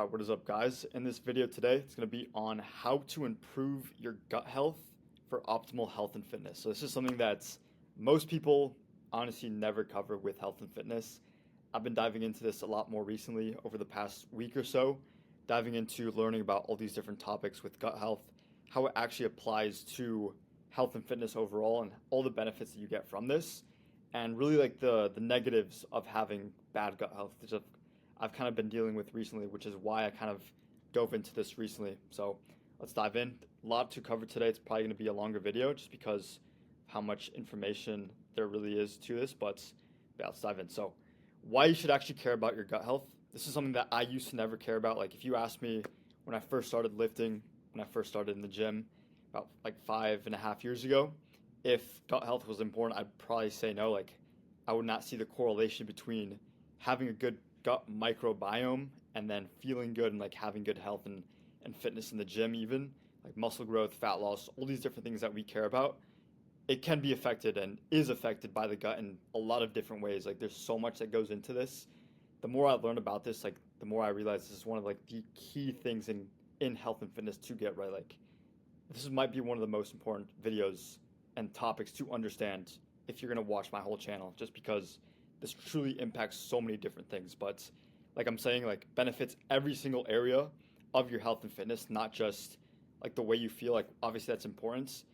What is up, guys? In this video today, it's going to be on how to improve your gut health for optimal health and fitness. So this is something that most people honestly never cover with health and fitness. I've been diving into this a lot more recently over the past week or so, diving into learning about all these different topics with gut health, how it actually applies to health and fitness overall, and all the benefits that you get from this, and really like the negatives of having bad gut health, which I've kind of been dealing with recently, which is why I kind of dove into this recently. So let's dive in. A lot to cover today. It's probably going to be a longer video just because of how much information there really is to this, but yeah, let's dive in. So why you should actually care about your gut health. This is something that I used to never care about. Like if you asked me when I first started lifting, when I first started in the gym about like 5.5 years ago, if gut health was important, I'd probably say no. Like I would not see the correlation between having a good gut microbiome and then feeling good and like having good health and fitness in the gym, even like muscle growth, fat loss, all these different things that we care about. It can be affected and is affected by the gut in a lot of different ways. Like there's so much that goes into this. The more I learn about this, like the more I realize this is one of like the key things in health and fitness to get right. Like might be one of the most important videos and topics to understand if you're going to watch my whole channel, just because this truly impacts so many different things. But like I'm saying, like benefits every single area of your health and fitness, not just like the way you feel. Like obviously that's important.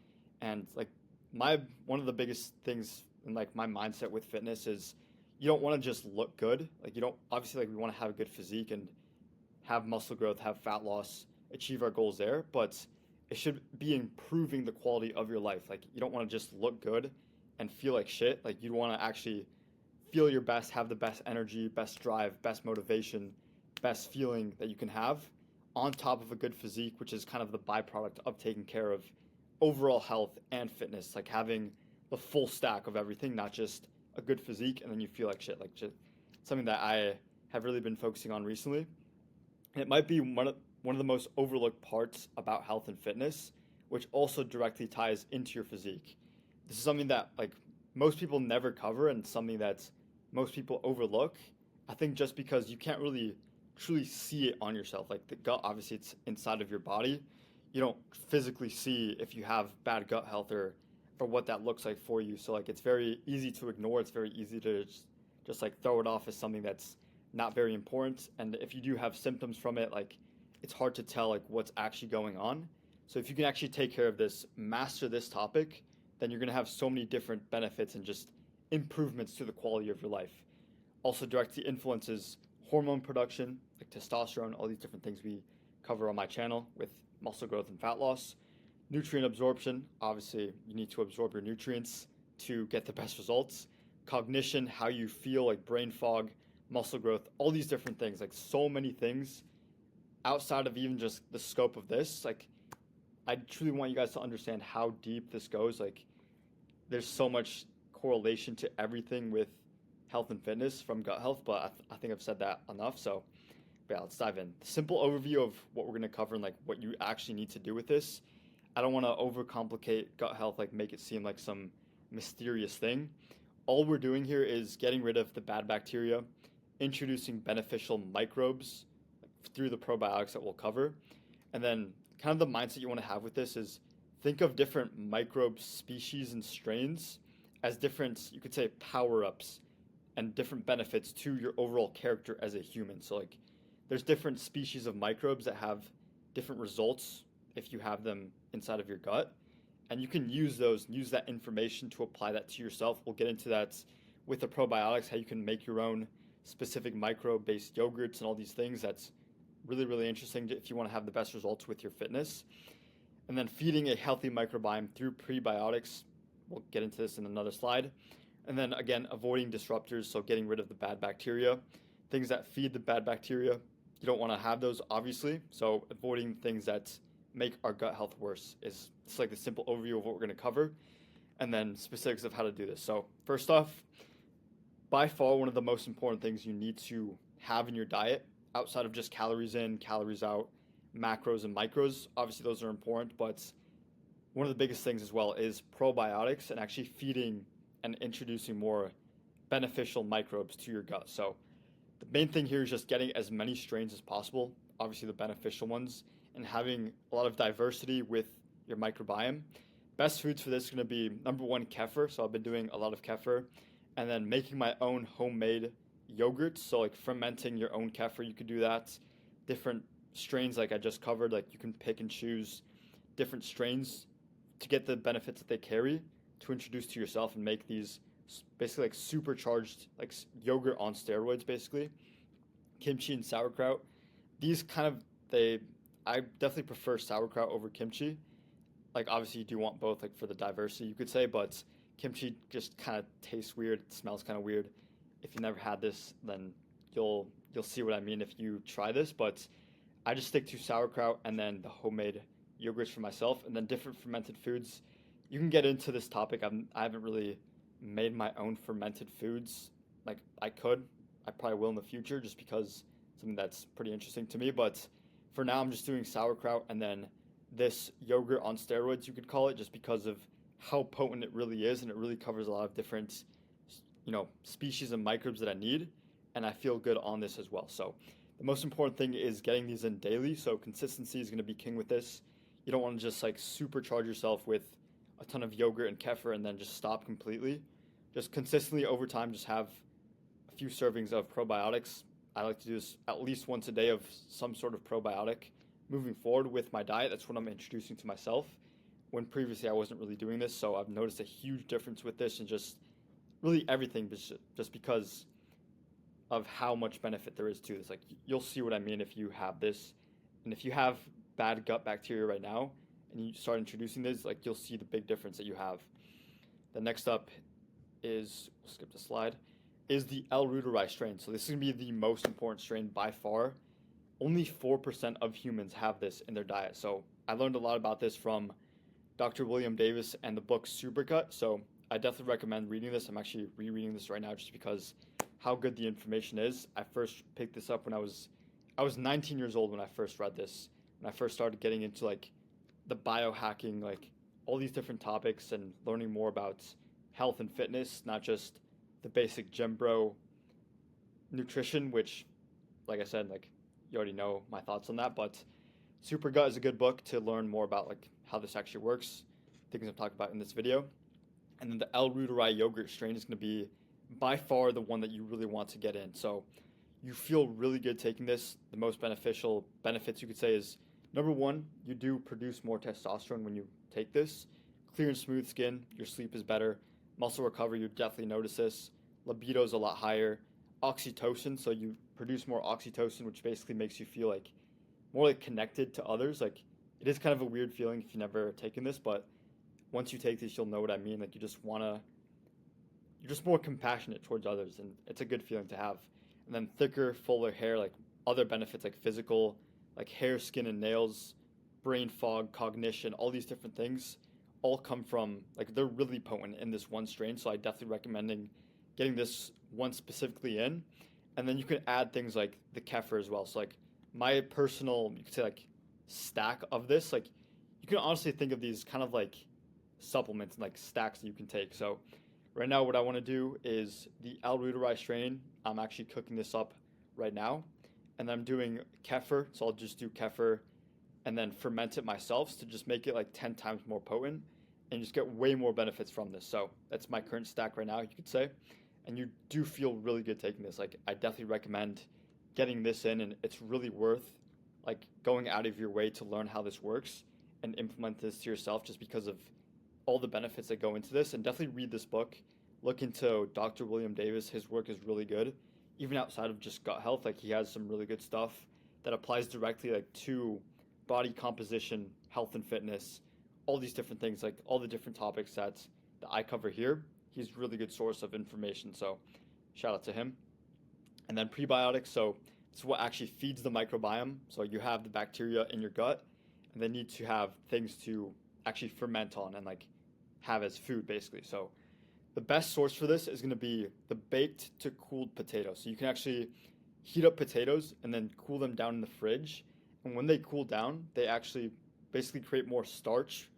And like one of the biggest things in like my mindset with fitness is you don't want to just look good. Like you don't, obviously, like we want to have a good physique and have muscle growth, have fat loss, achieve our goals there, but it should be improving the quality of your life. Like you don't want to just look good and feel like shit. Like you want to actually feel your best, have the best energy, best drive, best motivation, best feeling that you can have on top of a good physique, which is kind of the byproduct of taking care of overall health and fitness, like having the full stack of everything, not just a good physique and then you feel like shit. Like just something that I have really been focusing on recently. And it might be one of the most overlooked parts about health and fitness, which also directly ties into your physique. This is something that like most people never cover and something that most people overlook. I think just because you can't really truly see it on yourself. Like the gut, obviously it's inside of your body. You don't physically see if you have bad gut health or what that looks like for you. So like it's very easy to ignore. It's very easy to just like throw it off as something that's not very important. And if you do have symptoms from it, like it's hard to tell like what's actually going on. So if you can actually take care of this, master this topic, then you're going to have so many different benefits and just improvements to the quality of your life. Also directly influences hormone production, like testosterone, all these different things we cover on my channel with muscle growth and fat loss. Nutrient absorption, obviously you need to absorb your nutrients to get the best results. Cognition, how you feel, like brain fog, muscle growth, all these different things, like so many things outside of even just the scope of this. Like I truly want you guys to understand how deep this goes. Like there's so much correlation to everything with health and fitness from gut health, but I think I've said that enough. So yeah, let's dive in. The simple overview of what we're going to cover and like what you actually need to do with this. I don't want to overcomplicate gut health, like make it seem like some mysterious thing. All we're doing here is getting rid of the bad bacteria, introducing beneficial microbes through the probiotics that we'll cover. And then kind of the mindset you want to have with this is think of different microbe species and strains as different, you could say, power-ups and different benefits to your overall character as a human. So like there's different species of microbes that have different results if you have them inside of your gut. And you can use that information to apply that to yourself. We'll get into that with the probiotics, how you can make your own specific microbe-based yogurts and all these things. That's really, really interesting if you want to have the best results with your fitness. And then feeding a healthy microbiome through prebiotics. We'll get into this in another slide. And then again, avoiding disruptors, so getting rid of the bad bacteria. Things that feed the bad bacteria, you don't want to have those, obviously. So avoiding things that make our gut health worse is just like the simple overview of what we're going to cover. And then specifics of how to do this. So first off, by far one of the most important things you need to have in your diet, outside of just calories in, calories out, macros and micros. Obviously those are important, but one of the biggest things as well is probiotics and actually feeding and introducing more beneficial microbes to your gut. So The main thing here is just getting as many strains as possible, obviously the beneficial ones, and having a lot of diversity with your microbiome. Best foods for this is going to be number one, kefir. So I've been doing a lot of kefir, and then making my own homemade yogurts. So like fermenting your own kefir, you could do that. Different strains like I just covered, like you can pick and choose different strains to get the benefits that they carry to introduce to yourself and make these basically like supercharged like yogurt on steroids basically. Kimchi and sauerkraut. These kind of they I definitely prefer sauerkraut over kimchi. Like obviously you do want both like for the diversity you could say, but kimchi just kind of tastes weird, it smells kind of weird. If you never had this, then you'll see what I mean if you try this, but I just stick to sauerkraut and then the homemade yogurts for myself, and then different fermented foods. You can get into this topic. I haven't really made my own fermented foods. Like I could, I probably will in the future, just because something that's pretty interesting to me. But for now, I'm just doing sauerkraut and then this yogurt on steroids, you could call it, just because of how potent it really is, and it really covers a lot of different, species and microbes that I need, and I feel good on this as well. So the most important thing is getting these in daily. So consistency is going to be king with this. You don't want to just like supercharge yourself with a ton of yogurt and kefir and then just stop completely. Just consistently over time, just have a few servings of probiotics. I like to do this at least once a day of some sort of probiotic moving forward with my diet. That's what I'm introducing to myself, when previously I wasn't really doing this. So I've noticed a huge difference with this, and just really everything, just because of how much benefit there is to this. Like you'll see what I mean if you have this, and if you have bad gut bacteria right now and you start introducing this, like you'll see the big difference that you have. The next up is, we'll skip the slide, is the L. reuteri strain. So this is going to be the most important strain by far. Only 4% of humans have this in their diet. So I learned a lot about this from Dr. William Davis and the book Supercut. So I definitely recommend reading this. I'm actually rereading this right now just because how good the information is. I first picked this up when I was 19 years old when I first read this. When I first started getting into like the biohacking, like all these different topics, and learning more about health and fitness, not just the basic gym bro nutrition, which, like I said, like you already know my thoughts on that. But Super Gut is a good book to learn more about like how this actually works, things I'm talking about in this video. And then the L. reuteri yogurt strain is going to be by far the one that you really want to get in. So you feel really good taking this. The most beneficial benefits you could say is, number one, you do produce more testosterone when you take this. Clear and smooth skin, your sleep is better. Muscle recovery, you definitely notice this. Libido is a lot higher. Oxytocin, so you produce more oxytocin, which basically makes you feel like more like connected to others. Like it is kind of a weird feeling if you've never taken this, but once you take this, you'll know what I mean. Like you're just more compassionate towards others, and it's a good feeling to have. And then thicker, fuller hair, like other benefits like physical, like hair, skin, and nails, brain fog, cognition, all these different things all come from, like they're really potent in this one strain. So I definitely recommending getting this one specifically in. And then you can add things like the kefir as well. So like my personal, you could say like stack of this, like you can honestly think of these kind of like supplements and like stacks that you can take. So right now what I want to do is the L. reuteri strain. I'm actually cooking this up right now, and I'm doing kefir. So I'll just do kefir and then ferment it myself to just make it like 10 times more potent and just get way more benefits from this. So that's my current stack right now, you could say. And you do feel really good taking this. Like I definitely recommend getting this in, and it's really worth like going out of your way to learn how this works and implement this to yourself, just because of all the benefits that go into this. And definitely read this book. Look into Dr. William Davis. His work is really good. Even outside of just gut health, like he has some really good stuff that applies directly like to body composition, health and fitness, all these different things, like all the different topics that I cover here. He's a really good source of information. So shout out to him. And then prebiotics. So it's what actually feeds the microbiome. So you have the bacteria in your gut, and they need to have things to actually ferment on and like have as food basically. So the best source for this is going to be the baked to cooled potatoes. So you can actually heat up potatoes and then cool them down in the fridge. And when they cool down, they actually basically create more starch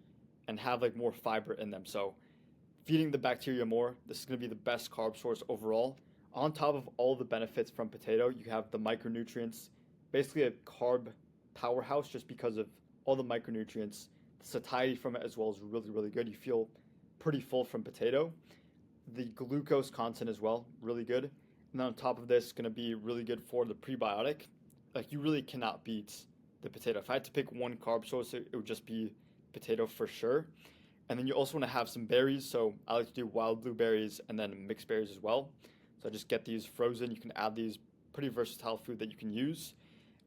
and have like more fiber in them. So feeding the bacteria more, this is going to be the best carb source overall. on top of all the benefits from potato, you have the micronutrients, basically a carb powerhouse just because of all the micronutrients. The satiety from it as well is really, really good. You feel pretty full from potato. The glucose content as well, really good. And then on top of this, going to be really good for the prebiotic. Like you really cannot beat the potato. If I had to pick one carb source, it would just be potato for sure. And then you also want to have some berries. So I like to do wild blueberries and then mixed berries as well. So I just get these frozen. You can add these, pretty versatile food that you can use.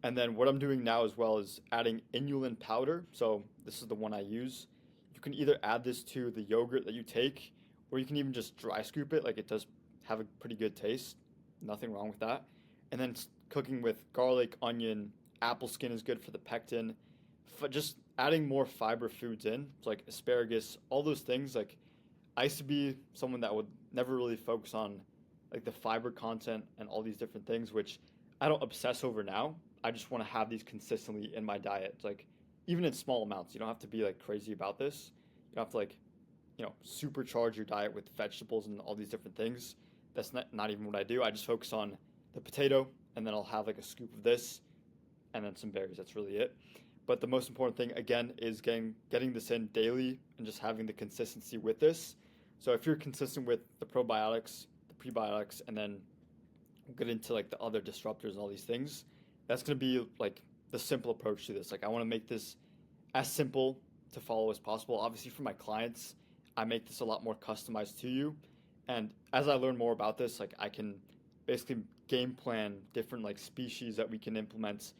And then what I'm doing now as well is adding inulin powder. So this is the one I use. You can either add this to the yogurt that you take, or you can even just dry scoop it. Like it does have a pretty good taste. Nothing wrong with that. And then cooking with garlic, onion, apple skin is good for the pectin. Just adding more fiber foods in, so like asparagus, all those things. Like I used to be someone that would never really focus on like the fiber content and all these different things, which I don't obsess over now. I just want to have these consistently in my diet. It's like even in small amounts, you don't have to be like crazy about this. You don't have to like, supercharge your diet with vegetables and all these different things. That's not even what I do. I just focus on the potato, and then I'll have like a scoop of this and then some berries. That's really it. But the most important thing, again, is getting this in daily and just having the consistency with this. So if you're consistent with the probiotics, the prebiotics, and then we'll get into like the other disruptors and all these things, that's going to be like the simple approach to this. Like I want to make this as simple to follow as possible. Obviously for my clients, I make this a lot more customized to you. And as I learn more about this, like I can basically game plan different like species that we can implement.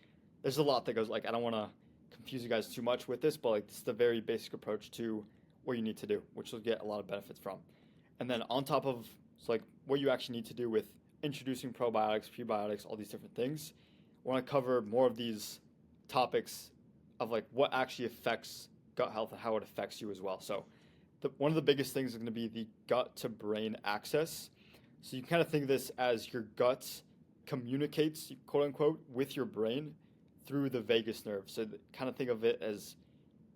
There's a lot that goes, like I don't want to confuse you guys too much with this, but like this is the very basic approach to what you need to do, which you'll get a lot of benefits from. And then on top of like what you actually need to do with introducing probiotics, prebiotics, all these different things, I want to cover more of these topics of like what actually affects gut health and how it affects you as well. So one of the biggest things is going to be the gut to brain axis. So you kind of think of this as your gut communicates, quote unquote, with your brain through the vagus nerve. So kind of think of it as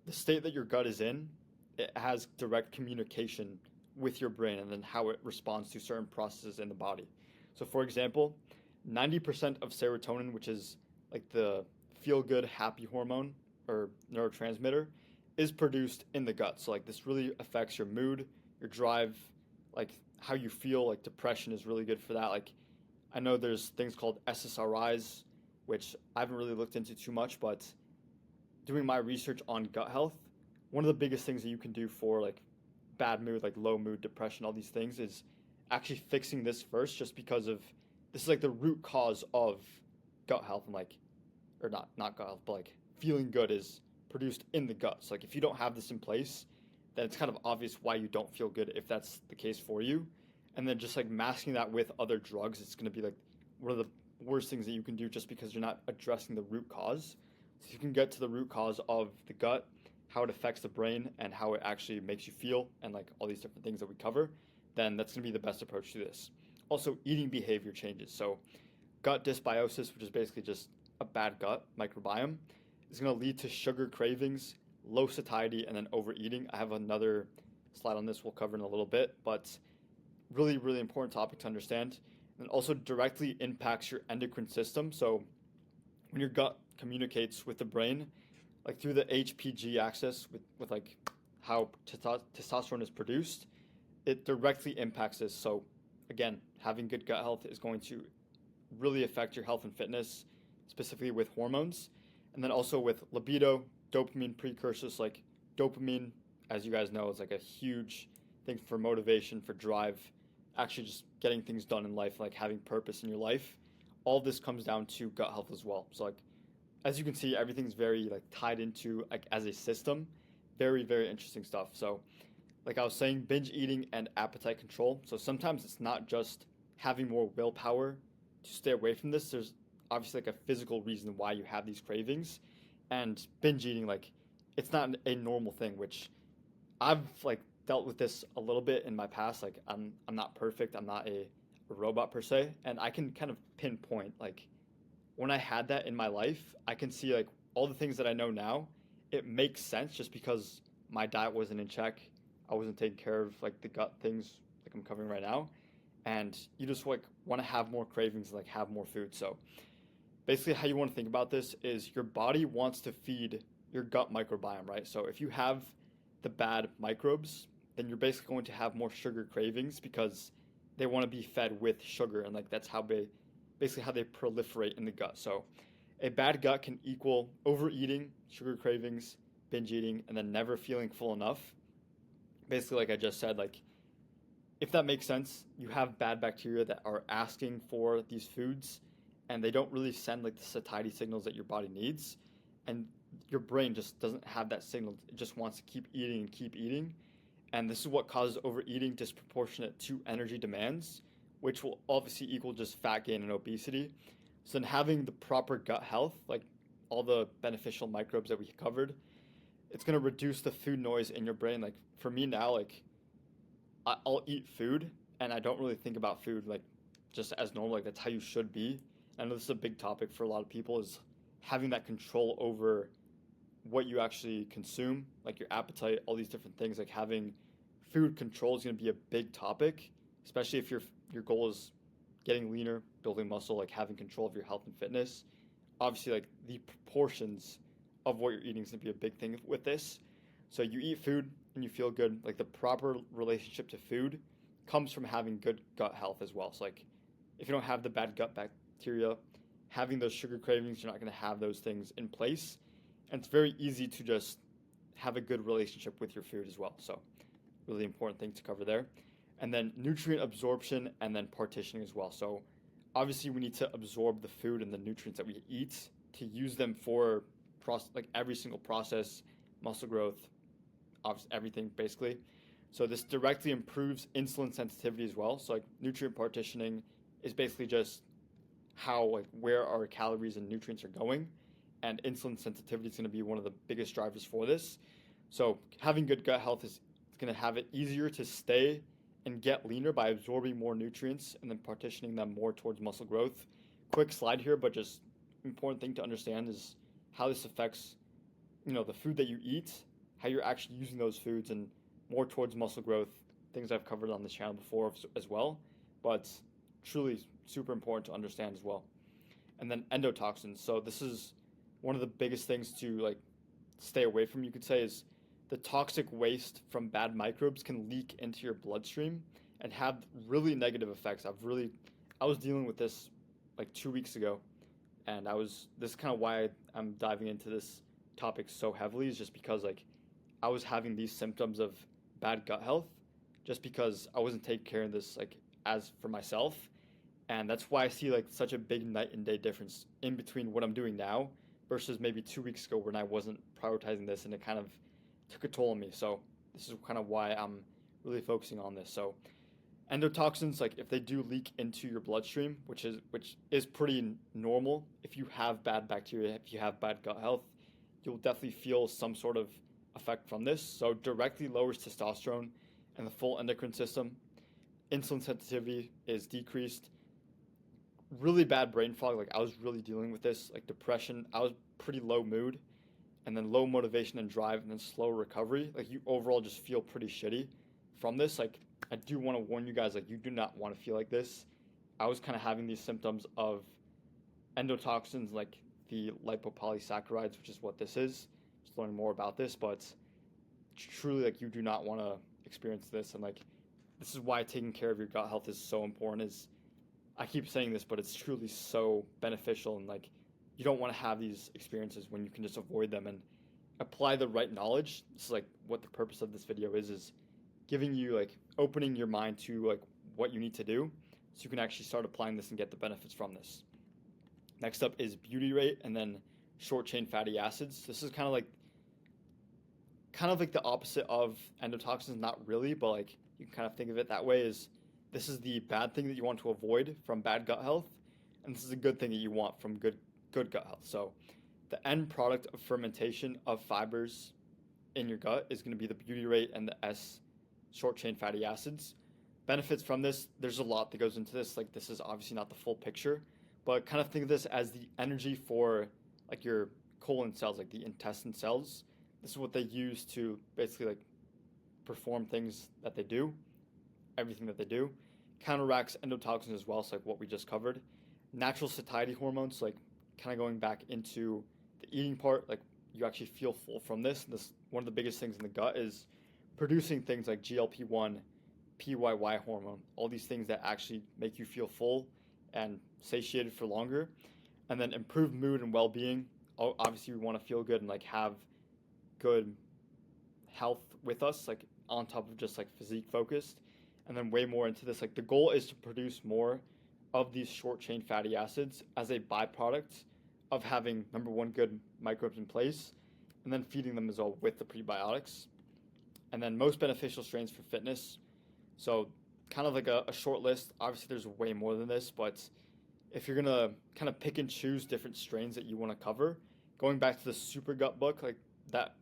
the state that your gut is in. It has direct communication with your brain and then how it responds to certain processes in the body. So for example, 90% of serotonin, which is like the feel-good, happy hormone or neurotransmitter, is produced in the gut. So like this really affects your mood, your drive, like how you feel. Like depression is really good for that. Like I know there's things called SSRIs, which I haven't really looked into too much, but doing my research on gut health, one of the biggest things that you can do for like bad mood, like low mood, depression, all these things is actually fixing this first, just because of this is like the root cause of gut health and like, or not gut health, but like feeling good is produced in the gut. So like if you don't have this in place, then it's kind of obvious why you don't feel good if that's the case for you. And then just like masking that with other drugs, it's going to be like one of the worst things that you can do, just because you're not addressing the root cause. So you can get to the root cause of the gut, how it affects the brain and how it actually makes you feel, and like all these different things that we cover, then that's going to be the best approach to this. Also, eating behavior changes. So gut dysbiosis, which is basically just a bad gut microbiome, is going to lead to sugar cravings, low satiety, and then overeating. I have another slide on this we'll cover in a little bit, but really, really important topic to understand. And also directly impacts your endocrine system. So when your gut communicates with the brain, like through the HPG axis with like how testosterone is produced, it directly impacts this. So again, having good gut health is going to really affect your health and fitness, specifically with hormones. And then also with libido, dopamine precursors. Like dopamine, as you guys know, is like a huge thing for motivation, for drive, actually just getting things done in life, like having purpose in your life. All this comes down to gut health as well. So like, as you can see, everything's very like tied into like as a system. Very, very interesting stuff. So like I was saying, binge eating and appetite control. So sometimes it's not just having more willpower to stay away from this. There's obviously like a physical reason why you have these cravings. And binge eating, like it's not a normal thing, which I've like dealt with this a little bit in my past. Like I'm not perfect. I'm not a robot per se. And I can kind of pinpoint like when I had that in my life, I can see like all the things that I know now. It makes sense just because my diet wasn't in check. I wasn't taking care of like the gut things like I'm covering right now. and you just like want to have more cravings and like have more food. So basically how you want to think about this is your body wants to feed your gut microbiome, right? So if you have the bad microbes, then you're basically going to have more sugar cravings because they want to be fed with sugar, and like that's how they basically how they proliferate in the gut. So a bad gut can equal overeating, sugar cravings, binge eating, and then never feeling full enough. Basically, like I just said, like if that makes sense, you have bad bacteria that are asking for these foods and they don't really send like the satiety signals that your body needs. And your brain just doesn't have that signal. It just wants to keep eating and keep eating. And this is what causes overeating disproportionate to energy demands, which will obviously equal just fat gain and obesity. So then having the proper gut health, like all the beneficial microbes that we covered, it's going to reduce the food noise in your brain. Like for me now, like I'll eat food and I don't really think about food like just as normal. Like that's how you should be. I know this is a big topic for a lot of people is having that control over what you actually consume, like your appetite, all these different things. Like having food control is going to be a big topic, especially if your goal is getting leaner, building muscle, like having control of your health and fitness. Obviously, like the proportions of what you're eating is going to be a big thing with this. So you eat food and you feel good. Like the proper relationship to food comes from having good gut health as well. So like if you don't have the bad gut bacteria, having those sugar cravings, you're not going to have those things in place. And it's very easy to just have a good relationship with your food as well. So really important thing to cover there. And then nutrient absorption and then partitioning as well. So obviously we need to absorb the food and the nutrients that we eat to use them for like every single process, muscle growth, everything basically. So this directly improves insulin sensitivity as well. So like nutrient partitioning is basically just how like where our calories and nutrients are going, and insulin sensitivity is going to be one of the biggest drivers for this. So having good gut health is going to have it easier to stay and get leaner by absorbing more nutrients and then partitioning them more towards muscle growth. Quick slide here, but just important thing to understand is how this affects, the food that you eat, how you're actually using those foods, and more towards muscle growth, things I've covered on this channel before as well, but truly super important to understand as well. And then endotoxins. So this is one of the biggest things to like stay away from, you could say, is the toxic waste from bad microbes can leak into your bloodstream and have really negative effects. I was dealing with this like 2 weeks ago, and this is kind of why I'm diving into this topic so heavily, is just because like I was having these symptoms of bad gut health just because I wasn't taking care of this like as for myself. And that's why I see like such a big night and day difference in between what I'm doing now versus maybe 2 weeks ago when I wasn't prioritizing this, and it kind of took a toll on me. So this is kind of why I'm really focusing on this. So endotoxins, like if they do leak into your bloodstream, which is pretty normal if you have bad bacteria, if you have bad gut health, you'll definitely feel some sort of effect from this. So directly lowers testosterone and the full endocrine system. Insulin sensitivity is decreased. Really bad brain fog, like I was really dealing with this, like depression. I was pretty low mood, and then low motivation and drive, and then slow recovery. Like you overall just feel pretty shitty from this. Like I do want to warn you guys, like you do not want to feel like this. I was kind of having these symptoms of endotoxins, like the lipopolysaccharides, which is what this is. Just learning more about this, but truly, like you do not want to experience this, and like this is why taking care of your gut health is so important. Is I keep saying this, but it's truly so beneficial, and like you don't want to have these experiences when you can just avoid them and apply the right knowledge. This is like what the purpose of this video is giving you like opening your mind to like what you need to do so you can actually start applying this and get the benefits from this. Next up is butyrate and then short chain fatty acids. This is kind of like the opposite of endotoxins, not really, but like you can kind of think of it that way. Is this is the bad thing that you want to avoid from bad gut health, and this is a good thing that you want from good gut health. So the end product of fermentation of fibers in your gut is going to be the butyrate and the S short chain fatty acids. Benefits from this, there's a lot that goes into this. Like this is obviously not the full picture, but kind of think of this as the energy for like your colon cells, like the intestine cells. This is what they use to basically like perform things that they do, everything that they do. counteracts endotoxins as well, so like what we just covered. Natural satiety hormones, like kind of going back into the eating part, like you actually feel full from this. This one of the biggest things in the gut is producing things like GLP-1, PYY hormone, all these things that actually make you feel full and satiated for longer. And then improve mood and well-being. Obviously, we want to feel good and like have good health with us, like on top of just like physique focused. And then way more into this, like the goal is to produce more of these short chain fatty acids as a byproduct of having number one, good microbes in place, and then feeding them as well with the prebiotics. And then most beneficial strains for fitness. So kind of like a short list. Obviously, there's way more than this, but if you're gonna kind of pick and choose different strains that you want to cover, going back to the Super Gut book, like that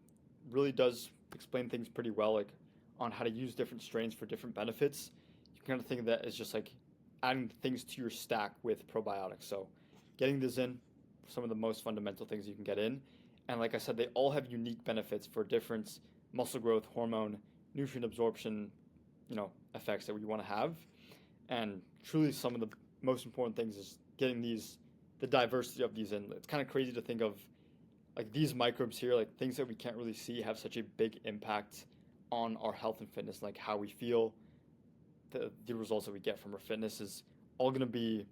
really does explain things pretty well, like on how to use different strains for different benefits. You can kind of think of that as just like adding things to your stack with probiotics. So getting this in, some of the most fundamental things you can get in. And like I said, they all have unique benefits for different muscle growth, hormone, nutrient absorption, effects that we want to have. And truly some of the most important things is getting the diversity of these in. It's kind of crazy to think of like these microbes here, like things that we can't really see have such a big impact on our health and fitness, like how we feel. The results that we get from our fitness is all going to be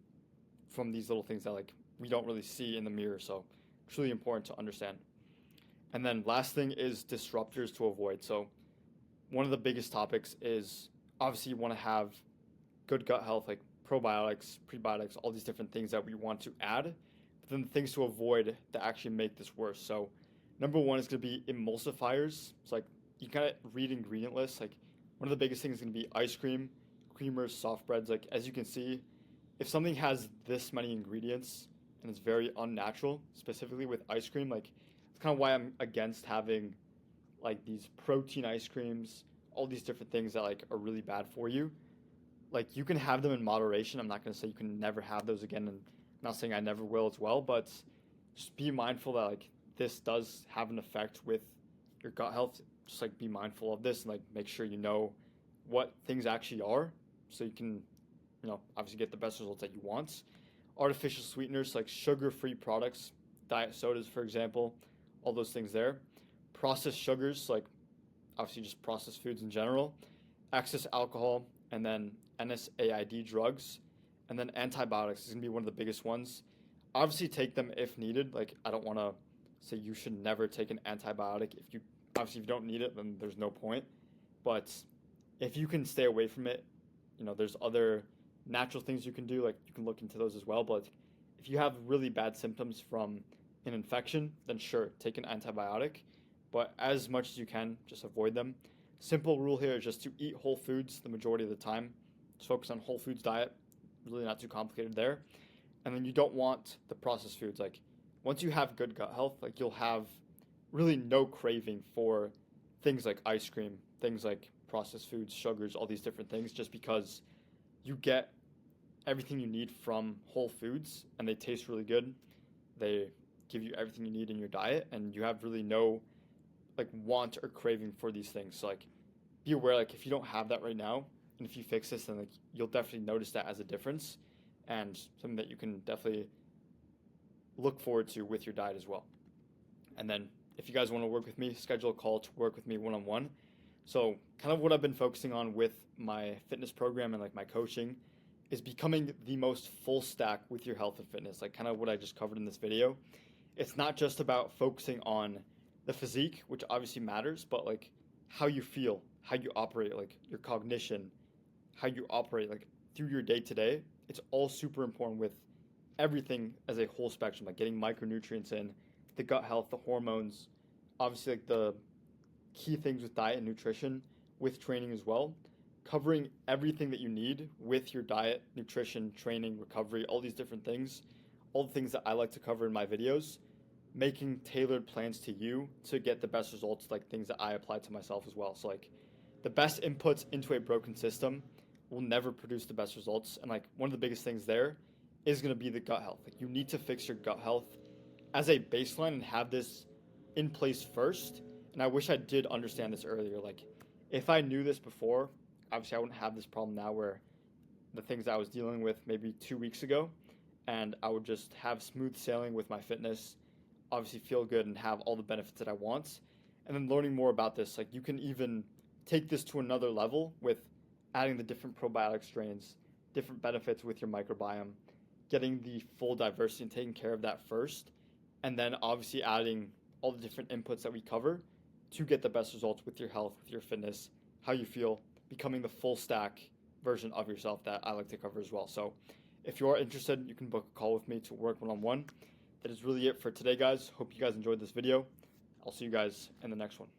from these little things that like we don't really see in the mirror. So truly important to understand. And then last thing is disruptors to avoid. So one of the biggest topics is obviously you want to have good gut health, like probiotics, prebiotics, all these different things that we want to add, but then the things to avoid that actually make this worse. So number one is going to be emulsifiers. It's like you kind of read ingredient lists. Like one of the biggest things is going to be ice cream, creamers, soft breads. Like as you can see, if something has this many ingredients and it's very unnatural, specifically with ice cream, like it's kind of why I'm against having like these protein ice creams, all these different things that like are really bad for you. Like you can have them in moderation. I'm not going to say you can never have those again, and I'm not saying I never will as well, but just be mindful that like this does have an effect with your gut health. Just like be mindful of this and like make sure you know what things actually are, so you can obviously get the best results that you want. Artificial sweeteners like sugar-free products, diet sodas, for example, all those things there. Processed sugars, like obviously just processed foods in general. Excess alcohol, and then NSAID drugs, and then antibiotics is going to be one of the biggest ones. Obviously take them if needed. Like I don't want to say you should never take an antibiotic. If you don't need it, then there's no point. But if you can stay away from it, there's other natural things you can do. Like you can look into those as well. But if you have really bad symptoms from an infection, then sure, take an antibiotic. But as much as you can, just avoid them. Simple rule here is just to eat whole foods the majority of the time. Just focus on whole foods diet. Really not too complicated there. And then you don't want the processed foods. Like once you have good gut health, like you'll have really no craving for things like ice cream, things like processed foods, sugars, all these different things, just because you get everything you need from whole foods and they taste really good. They give you everything you need in your diet and you have really no like want or craving for these things. So like be aware, like if you don't have that right now and if you fix this, then like you'll definitely notice that as a difference and something that you can definitely look forward to with your diet as well. And then if you guys want to work with me, schedule a call to work with me one-on-one. So kind of what I've been focusing on with my fitness program and like my coaching is becoming the most full stack with your health and fitness, like kind of what I just covered in this video. It's not just about focusing on the physique, which obviously matters, but like how you feel, how you operate, like your cognition, how you operate like through your day to day. It's all super important with everything as a whole spectrum, like getting micronutrients in, the gut health, the hormones, obviously like the key things with diet and nutrition, with training as well, covering everything that you need with your diet, nutrition, training, recovery, all these different things, all the things that I like to cover in my videos, making tailored plans to you to get the best results, like things that I apply to myself as well. So like the best inputs into a broken system will never produce the best results. And like one of the biggest things there is going to be the gut health. Like you need to fix your gut health as a baseline and have this in place first. And I wish I did understand this earlier. Like if I knew this before, obviously I wouldn't have this problem now where the things I was dealing with maybe 2 weeks ago, and I would just have smooth sailing with my fitness, obviously feel good and have all the benefits that I want. And then learning more about this, like you can even take this to another level with adding the different probiotic strains, different benefits with your microbiome, getting the full diversity and taking care of that first, and then obviously adding all the different inputs that we cover to get the best results with your health, with your fitness, how you feel, becoming the full stack version of yourself that I like to cover as well. So if you are interested, you can book a call with me to work one-on-one. That is really it for today, guys. Hope you guys enjoyed this video. I'll see you guys in the next one.